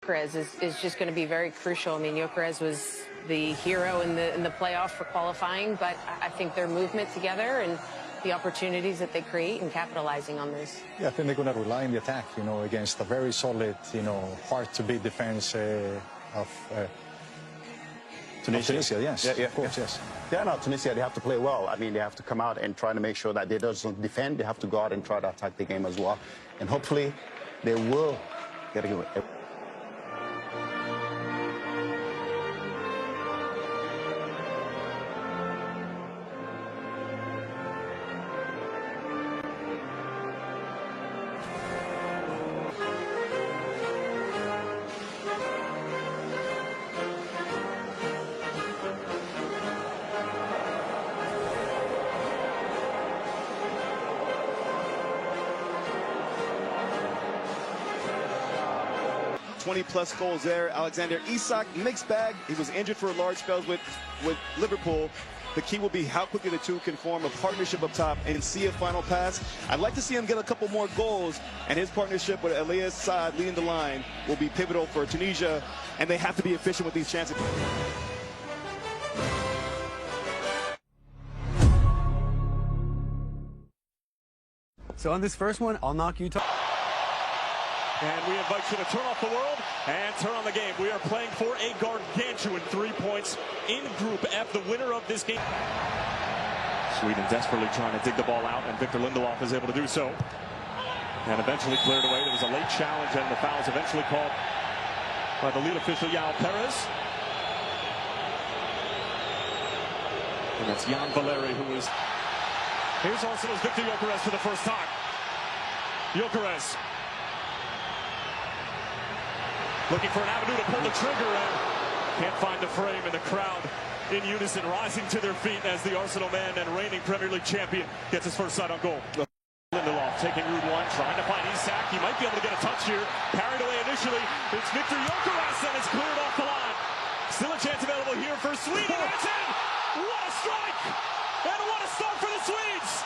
Gyökeres is just going to be very crucial. I mean, Gyökeres was the hero in the playoff for qualifying, but I think their movement together and the opportunities that they create and capitalizing on this. Yeah, I think they're going to rely on the attack, against a very solid, hard-to-beat defense of Tunisia. Yes, yeah, of course, yes. Yeah, no, Tunisia, they have to play well. I mean, they have to come out and try to make sure that they don't defend. They have to go out and try to attack the game as well. And hopefully, they will get it. +20 goals there. Alexander Isak, mixed bag. He was injured for a large spells with Liverpool. The key will be how quickly the two can form a partnership up top and see a final pass. I'd like to see him get a couple more goals, and his partnership with Elias Saad leading the line will be pivotal for Tunisia, and they have to be efficient with these chances. So on this first one, I'll knock you. And we invite you to turn off the world and turn on the game. We are playing for a gargantuan 3 points in Group F, the winner of this game. Sweden desperately trying to dig the ball out, and Victor Lindelof is able to do so. And eventually cleared away. There was a late challenge, and the foul is eventually called by the lead official, Yao Perez. And that's Jan Valeri, who is... Here's Arsenal's Victor Gyökeres for the first time. Gyökeres. Looking for an avenue to pull the trigger, and can't find the frame, and the crowd in unison rising to their feet as the Arsenal man and reigning Premier League champion gets his first shot on goal. Lindelof taking route one, trying to find Isak. He might be able to get a touch here. Carried away initially. It's Victor Gyökeres, and it's cleared off the line. Still a chance available here for Sweden. It's in! What a strike! And what a start for the Swedes!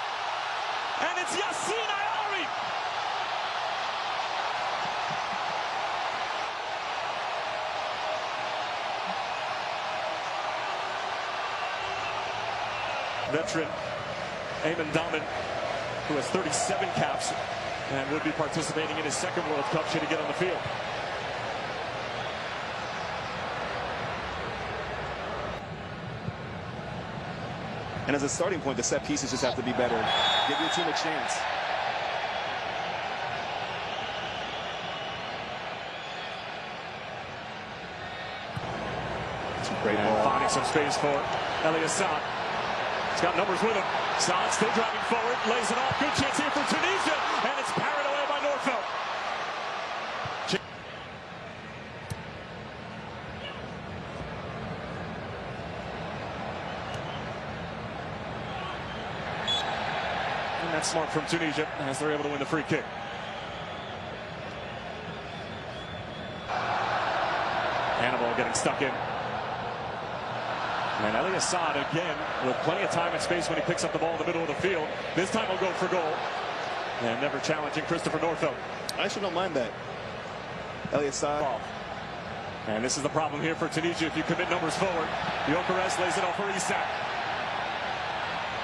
And it's Yassine Ayari. Veteran Eamon Daman, who has 37 caps and would be participating in his second World Cup should he get on the field. And as a starting point, the set pieces just have to be better. Give your team a chance. It's a great ball. Finding some space for Elias Saad. He's got numbers with him. Saad still driving forward, lays it off. Good chance here for Tunisia, and it's parried away by Norfelt. And that's smart from Tunisia as they're able to win the free kick. Hannibal getting stuck in. And Elias Saad again with plenty of time and space when he picks up the ball in the middle of the field. This time he'll go for goal. And never challenging Christopher Norfelt. I actually don't mind that. Elias Saad. And this is the problem here for Tunisia if you commit numbers forward. Gyökeres lays it off for Isak.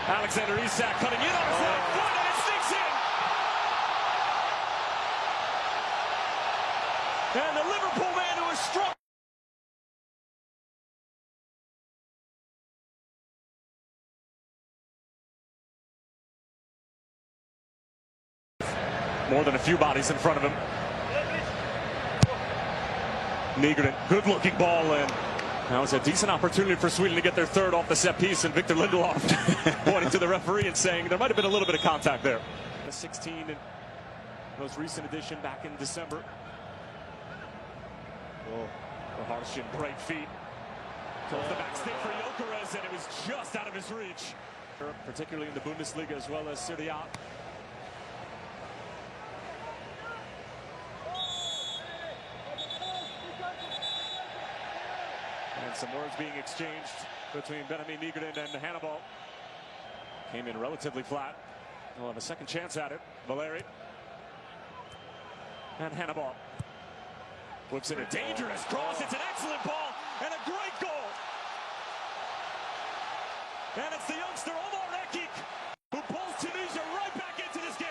Alexander Isak cutting in on his left foot, and it sneaks in. And the Liverpool man who is struck. More than a few bodies in front of him. Nygren, good-looking ball, and that was a decent opportunity for Sweden to get their third off the set piece, and Victor Lindelof pointing to the referee and saying there might have been a little bit of contact there. The 16 and most recent edition back in December. Oh, Harshin, great feet. Towards the back stick for Gyökeres, and it was just out of his reach. Particularly in the Bundesliga as well as Serie A. And some words being exchanged between Benjamin Nygren and Hannibal. Came in relatively flat. We'll have a second chance at it. Valeri. And Hannibal. Whips in a dangerous cross. It's an excellent ball and a great goal. And it's the youngster Omar Rekik who pulls Tunisia right back into this game.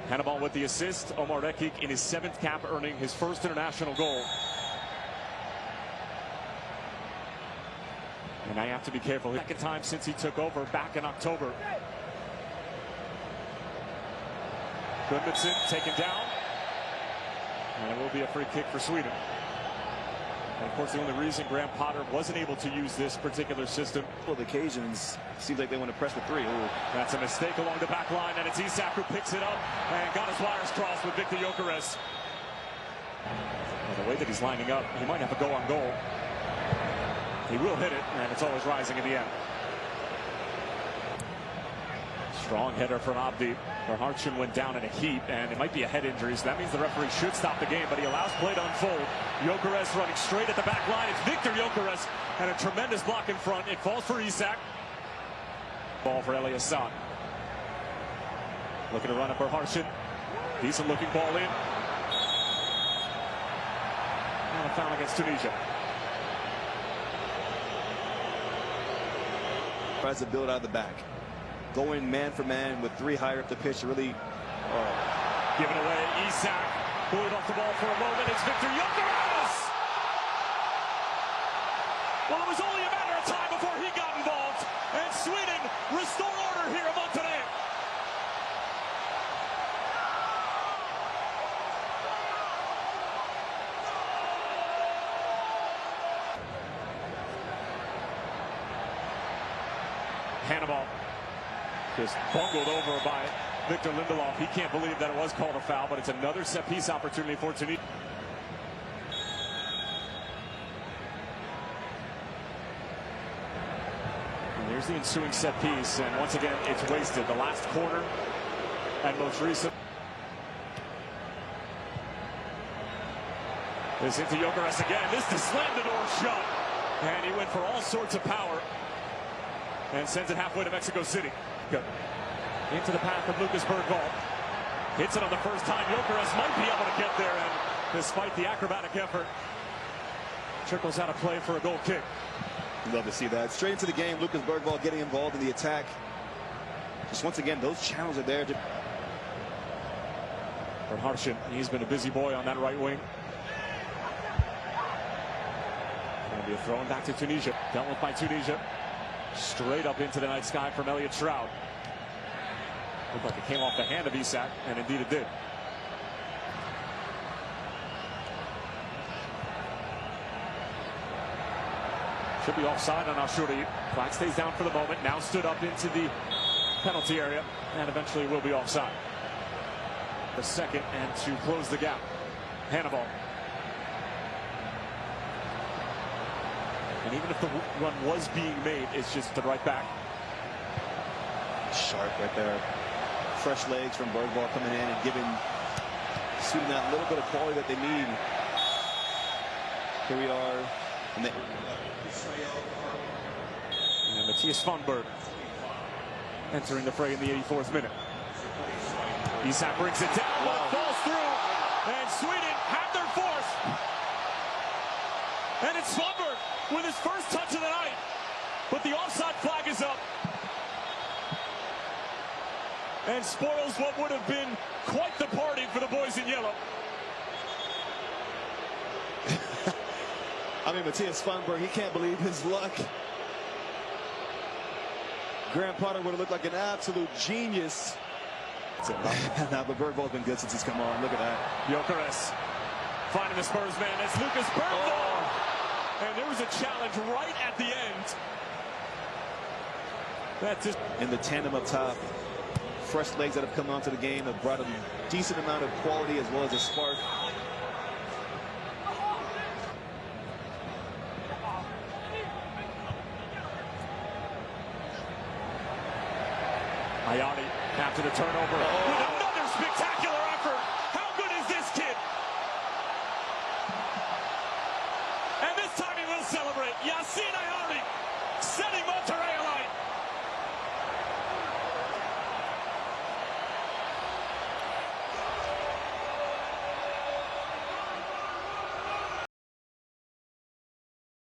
Hannibal with the assist. Omar Rekik in his 7th cap, earning his first international goal. And I have to be careful. Second time since he took over back in October. Gudmundsson taken down. And it will be a free kick for Sweden. And of course, the only reason Graham Potter wasn't able to use this particular system. Well, the Cajuns seems like they want to press the 3. Ooh. That's a mistake along the back line, and it's Isak who picks it up and got his wires crossed with Victor Gyökeres. Well, the way that he's lining up, he might have a go on goal. He will hit it, and it's always rising in the end. Strong header from Abdi. Verhartjen went down in a heap, and it might be a head injury, so that means the referee should stop the game, but he allows play to unfold. Gyökeres running straight at the back line. It's Victor Gyökeres, and a tremendous block in front. It falls for Isak. Ball for Eliasson. Looking to run up Verhartjen. Decent looking ball in. And a foul against Tunisia. Tries to build out of the back. Going man for man with 3 higher up the pitch to really... Given away, Isak pulled off the ball for a moment. It's Victor Gyökeres! Well, it was only a matter of time before he got involved. And Sweden restore order here among today. Hannibal just bungled over by Victor Lindelof. He can't believe that it was called a foul, but it's another set-piece opportunity for Tunisia. And here's the ensuing set-piece, and once again, it's wasted. The last quarter and most recent. This into Gyökeres again. This to slam the door shut. And he went for all sorts of power and sends it halfway to Mexico City. Good. Into the path of Lucas Bergvall. Hits it on the first time. Gyökeres might be able to get there, and despite the acrobatic effort, trickles out of play for a goal kick. Love to see that. Straight into the game, Lucas Bergvall getting involved in the attack. Just once again, those channels are there. Verhartjen, he's been a busy boy on that right wing. Going to be a throw back to Tunisia. Dealt with by Tunisia. Straight up into the night sky from Elliott Shroud. Looked like it came off the hand of Isak, and indeed it did. Should be offside on Ashuri. Flag stays down for the moment. Now stood up into the penalty area, and eventually will be offside. The second, and to close the gap, Hannibal. And even if the run was being made, it's just the right back. Sharp right there. Fresh legs from Bergvall coming in and giving Sweden that little bit of quality that they need. Here we are. And Matthias Svanberg entering the fray in the 84th minute. Isak brings it down, but falls through, and Sweden have their fourth. And it's Svanberg with his first touch of the night, but the offside flag is up and spoils what would have been quite the party for the boys in yellow. I mean, Matthias Svanberg, he can't believe his luck. Graham Potter would have looked like an absolute genius. Now, but Bergvall's been good since he's come on. Look at that. Gyökeres finding the Spurs man. It's Lucas Bergvall. And there was a challenge right at the end. That's just in the tandem up top. Fresh legs that have come onto the game have brought a decent amount of quality as well as a spark. Ayani after the turnover with another spectacular effort. How good is this kid? And this time he will celebrate. Yassine Ayani.